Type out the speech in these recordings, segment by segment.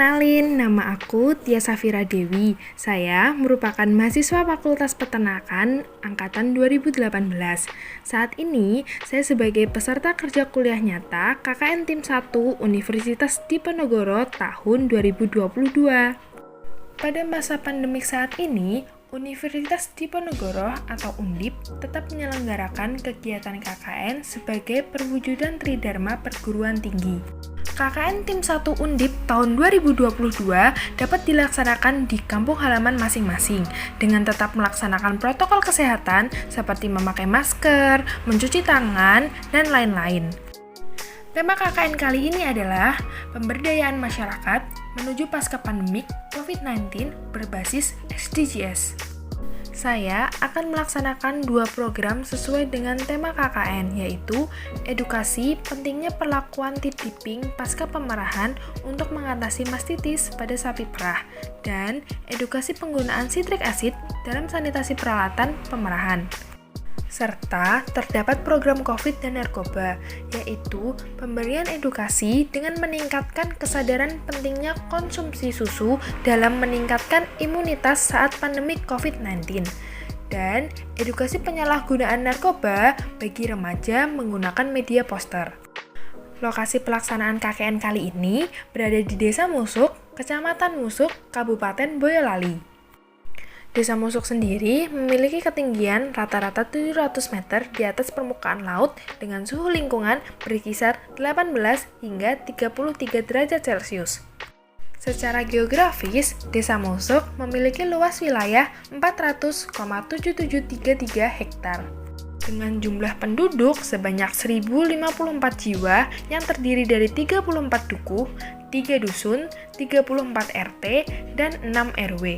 Kenalin, nama aku Tia Safira Dewi. Saya merupakan mahasiswa Fakultas Peternakan Angkatan 2018. Saat ini, saya sebagai peserta kerja kuliah nyata KKN Tim 1 Universitas Diponegoro tahun 2022. Pada masa pandemik saat ini, Universitas Diponegoro atau Undip tetap menyelenggarakan kegiatan KKN sebagai perwujudan Tridharma Perguruan Tinggi. KKN Tim 1 Undip tahun 2022 dapat dilaksanakan di kampung halaman masing-masing dengan tetap melaksanakan protokol kesehatan seperti memakai masker, mencuci tangan, dan lain-lain. Tema KKN kali ini adalah pemberdayaan masyarakat menuju pasca pandemik COVID-19 berbasis SDGs. Saya akan melaksanakan 2 program sesuai dengan tema KKN, yaitu edukasi pentingnya perlakuan titiping pasca pemerahan untuk mengatasi mastitis pada sapi perah, dan edukasi penggunaan sitrik asid dalam sanitasi peralatan pemerahan. Serta terdapat program COVID dan narkoba, yaitu pemberian edukasi dengan meningkatkan kesadaran pentingnya konsumsi susu dalam meningkatkan imunitas saat pandemi COVID-19, dan edukasi penyalahgunaan narkoba bagi remaja menggunakan media poster. Lokasi pelaksanaan KKN kali ini berada di Desa Musuk, Kecamatan Musuk, Kabupaten Boyolali. Desa Musuk sendiri memiliki ketinggian rata-rata 700 meter di atas permukaan laut dengan suhu lingkungan berkisar 18 hingga 33 derajat Celcius. Secara geografis, Desa Musuk memiliki luas wilayah 400,7733 hektar. Dengan jumlah penduduk sebanyak 1054 jiwa yang terdiri dari 34 dukuh, 3 dusun, 34 RT, dan 6 RW.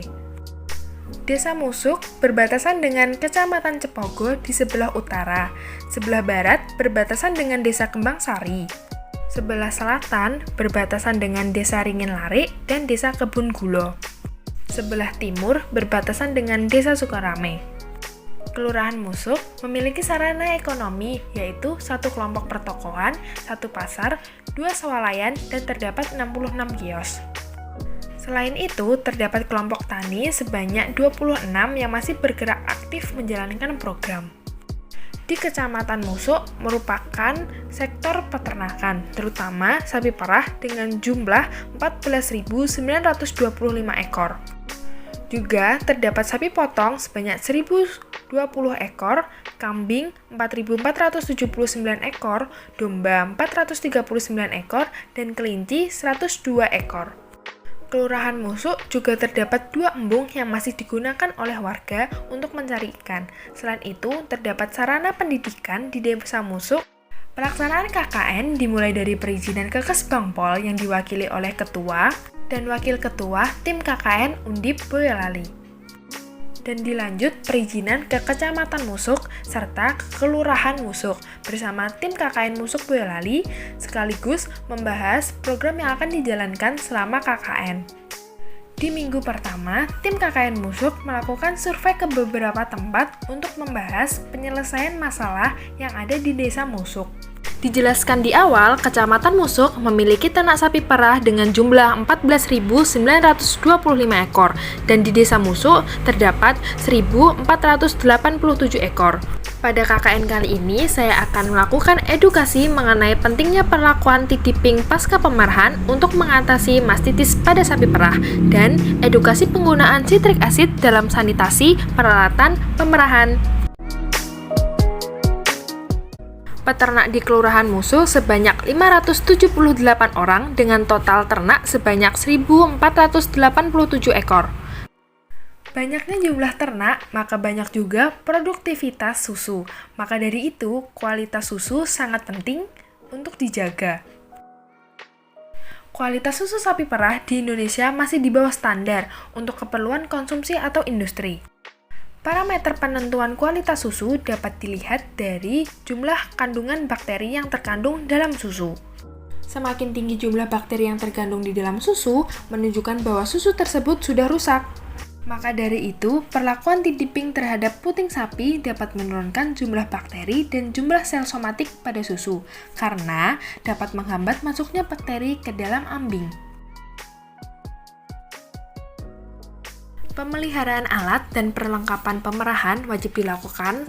Desa Musuk berbatasan dengan Kecamatan Cepogo di sebelah utara, sebelah barat berbatasan dengan Desa Kembang Sari, sebelah selatan berbatasan dengan Desa Ringin Lare dan Desa Kebun Gulo, sebelah timur berbatasan dengan Desa Sukarame. Kelurahan Musuk memiliki sarana ekonomi, yaitu 1 kelompok pertokoan, 1 pasar, 2 swalayan, dan terdapat 66 kios. Selain itu, terdapat kelompok tani sebanyak 26 yang masih bergerak aktif menjalankan program. Di Kecamatan Musuk merupakan sektor peternakan, terutama sapi perah dengan jumlah 14.925 ekor. Juga terdapat sapi potong sebanyak 1.020 ekor, kambing 4.479 ekor, domba 439 ekor, dan kelinci 102 ekor. Kelurahan Musuk juga terdapat 2 embung yang masih digunakan oleh warga untuk mencari ikan. Selain itu, terdapat sarana pendidikan di Desa Musuk. Pelaksanaan KKN dimulai dari perizinan Kekes Bangpol yang diwakili oleh Ketua dan Wakil Ketua Tim KKN Undip Boyolali. Dan dilanjut perizinan ke Kecamatan Musuk serta ke Kelurahan Musuk bersama tim KKN Musuk Boyolali sekaligus membahas program yang akan dijalankan selama KKN. Di minggu pertama, tim KKN Musuk melakukan survei ke beberapa tempat untuk membahas penyelesaian masalah yang ada di Desa Musuk. Dijelaskan di awal, Kecamatan Musuk memiliki ternak sapi perah dengan jumlah 14.925 ekor, dan di Desa Musuk terdapat 1.487 ekor. Pada KKN kali ini, saya akan melakukan edukasi mengenai pentingnya perlakuan titiping pasca pemerahan untuk mengatasi mastitis pada sapi perah, dan edukasi penggunaan sitrik asid dalam sanitasi peralatan pemerahan. Peternak di Kelurahan Musuk sebanyak 578 orang dengan total ternak sebanyak 1.487 ekor. Banyaknya jumlah ternak, maka banyak juga produktivitas susu. Maka dari itu, kualitas susu sangat penting untuk dijaga. Kualitas susu sapi perah di Indonesia masih di bawah standar untuk keperluan konsumsi atau industri. Parameter penentuan kualitas susu dapat dilihat dari jumlah kandungan bakteri yang terkandung dalam susu. Semakin tinggi jumlah bakteri yang terkandung di dalam susu, menunjukkan bahwa susu tersebut sudah rusak. Maka dari itu, perlakuan titiping terhadap puting sapi dapat menurunkan jumlah bakteri dan jumlah sel somatik pada susu, karena dapat menghambat masuknya bakteri ke dalam ambing. Pemeliharaan alat dan perlengkapan pemerahan wajib dilakukan.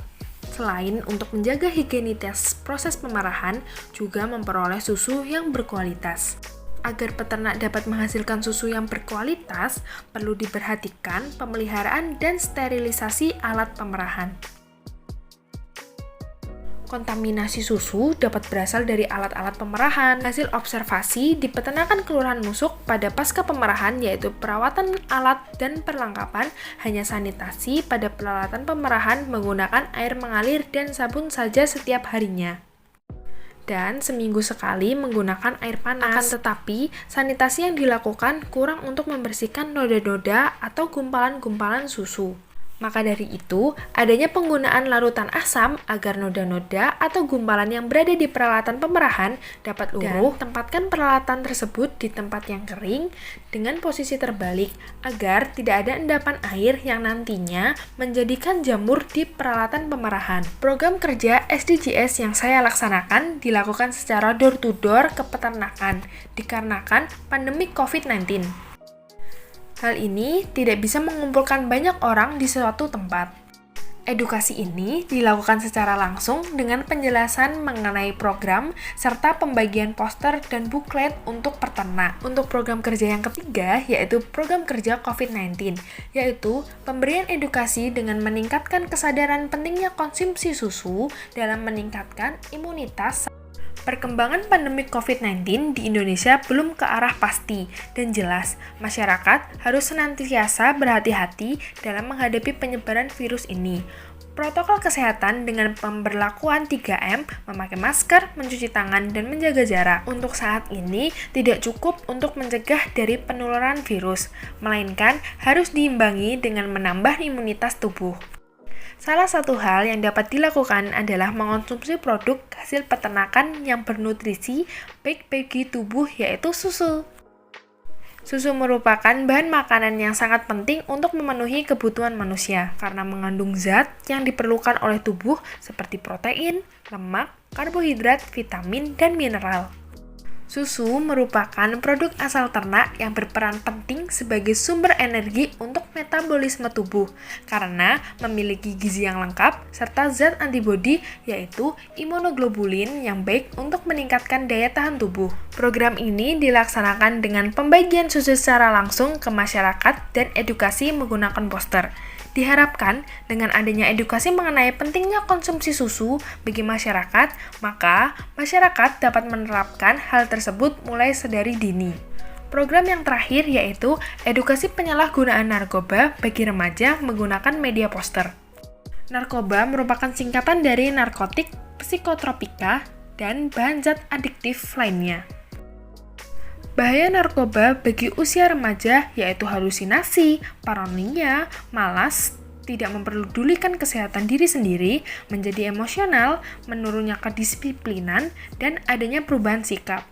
Selain untuk menjaga higienitas proses pemerahan, juga memperoleh susu yang berkualitas. Agar peternak dapat menghasilkan susu yang berkualitas, perlu diperhatikan pemeliharaan dan sterilisasi alat pemerahan. Kontaminasi susu dapat berasal dari alat-alat pemerahan. Hasil observasi di peternakan Kelurahan Musuk pada pasca pemerahan yaitu perawatan alat dan perlengkapan, hanya sanitasi pada peralatan pemerahan menggunakan air mengalir dan sabun saja setiap harinya. Dan seminggu sekali menggunakan air panas. Akan tetapi, sanitasi yang dilakukan kurang untuk membersihkan noda-noda atau gumpalan-gumpalan susu. Maka dari itu, adanya penggunaan larutan asam agar noda-noda atau gumpalan yang berada di peralatan pemerahan dapat luruh. Dan tempatkan peralatan tersebut di tempat yang kering dengan posisi terbalik agar tidak ada endapan air yang nantinya menjadikan jamur di peralatan pemerahan. Program kerja SDGs yang saya laksanakan dilakukan secara door-to-door ke peternakan dikarenakan pandemi COVID-19. Hal ini tidak bisa mengumpulkan banyak orang di suatu tempat. Edukasi ini dilakukan secara langsung dengan penjelasan mengenai program serta pembagian poster dan buklet untuk peternak. Untuk program kerja yang ketiga, yaitu program kerja COVID-19, yaitu pemberian edukasi dengan meningkatkan kesadaran pentingnya konsumsi susu dalam meningkatkan imunitas. Perkembangan pandemi COVID-19 di Indonesia belum ke arah pasti dan jelas. Masyarakat harus senantiasa berhati-hati dalam menghadapi penyebaran virus ini. Protokol kesehatan dengan pemberlakuan 3M, memakai masker, mencuci tangan, dan menjaga jarak. Untuk saat ini, tidak cukup untuk mencegah dari penularan virus, melainkan harus diimbangi dengan menambah imunitas tubuh. Salah satu hal yang dapat dilakukan adalah mengonsumsi produk hasil peternakan yang bernutrisi baik bagi tubuh, yaitu susu. Susu merupakan bahan makanan yang sangat penting untuk memenuhi kebutuhan manusia karena mengandung zat yang diperlukan oleh tubuh seperti protein, lemak, karbohidrat, vitamin, dan mineral. Susu merupakan produk asal ternak yang berperan penting sebagai sumber energi untuk metabolisme tubuh karena memiliki gizi yang lengkap serta zat antibodi yaitu imunoglobulin yang baik untuk meningkatkan daya tahan tubuh. Program ini dilaksanakan dengan pembagian susu secara langsung ke masyarakat dan edukasi menggunakan poster. Diharapkan dengan adanya edukasi mengenai pentingnya konsumsi susu bagi masyarakat, maka masyarakat dapat menerapkan hal tersebut mulai sedari dini. Program yang terakhir yaitu edukasi penyalahgunaan narkoba bagi remaja menggunakan media poster. Narkoba merupakan singkatan dari narkotik, psikotropika, dan bahan zat adiktif lainnya. Bahaya narkoba bagi usia remaja yaitu halusinasi, paranoia, malas, tidak memperdulikan kesehatan diri sendiri, menjadi emosional, menurunnya kedisiplinan, dan adanya perubahan sikap.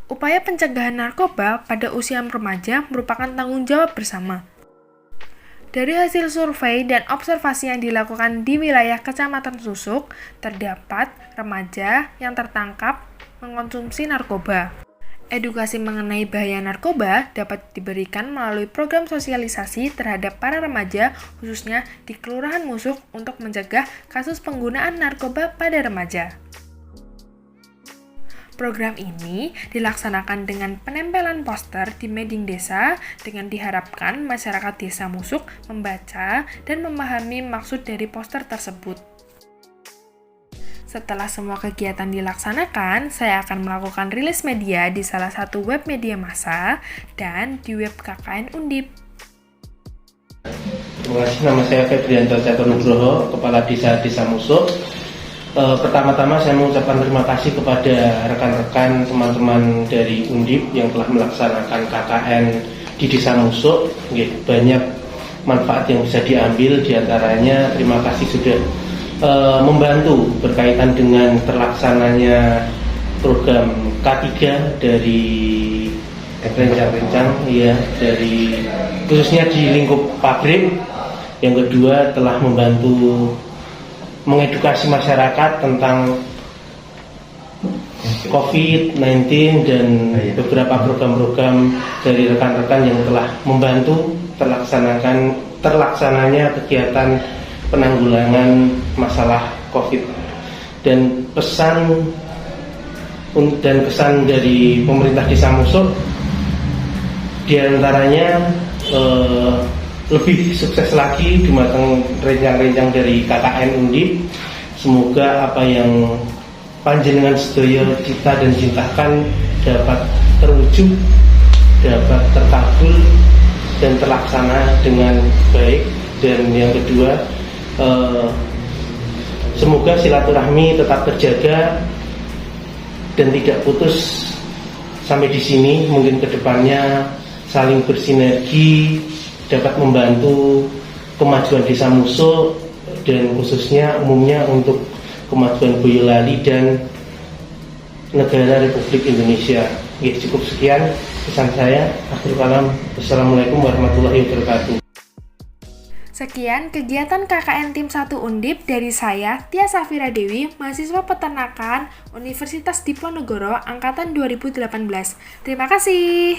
Upaya pencegahan narkoba pada usia remaja merupakan tanggung jawab bersama. Dari hasil survei dan observasi yang dilakukan di wilayah Kecamatan Susuk, terdapat remaja yang tertangkap mengkonsumsi narkoba. Edukasi mengenai bahaya narkoba dapat diberikan melalui program sosialisasi terhadap para remaja, khususnya di Kelurahan Musuk untuk mencegah kasus penggunaan narkoba pada remaja. Program ini dilaksanakan dengan penempelan poster di Meding Desa dengan diharapkan masyarakat Desa Musuk membaca dan memahami maksud dari poster tersebut. Setelah semua kegiatan dilaksanakan, saya akan melakukan rilis media di salah satu web media massa dan di web KKN Undip. Terima kasih, nama saya Febrianto Caturnugroho, Kepala Desa Musuk. Pertama-tama saya mengucapkan terima kasih kepada rekan-rekan teman-teman dari Undip yang telah melaksanakan KKN di Desa Musuk. Banyak manfaat yang bisa diambil, diantaranya terima kasih sudah membantu berkaitan dengan terlaksananya program K3 dari rencang-rencang ya, dari khususnya di lingkup pabrik. Yang kedua telah membantu mengedukasi masyarakat tentang COVID-19 dan beberapa program-program dari rekan-rekan yang telah membantu terlaksananya kegiatan penanggulangan masalah COVID. Dan kesan dari pemerintah Desa Musuh diantaranya lebih sukses lagi di matang rencang-rencang dari KKN Undip. Semoga apa yang panjenengan sedaya cita dan cintakan dapat terwujud, dapat terkabul dan terlaksana dengan baik. Dan yang kedua, semoga silaturahmi tetap terjaga dan tidak putus sampai di sini. Mungkin kedepannya saling bersinergi dapat membantu kemajuan Desa Musuh dan khususnya umumnya untuk kemajuan Boyolali dan negara Republik Indonesia. Ya, cukup sekian pesan saya. Akhir kalam, wassalamualaikum warahmatullahi wabarakatuh. Sekian kegiatan KKN Tim 1 Undip dari saya, Tia Safira Dewi, mahasiswa peternakan Universitas Diponegoro Angkatan 2018. Terima kasih.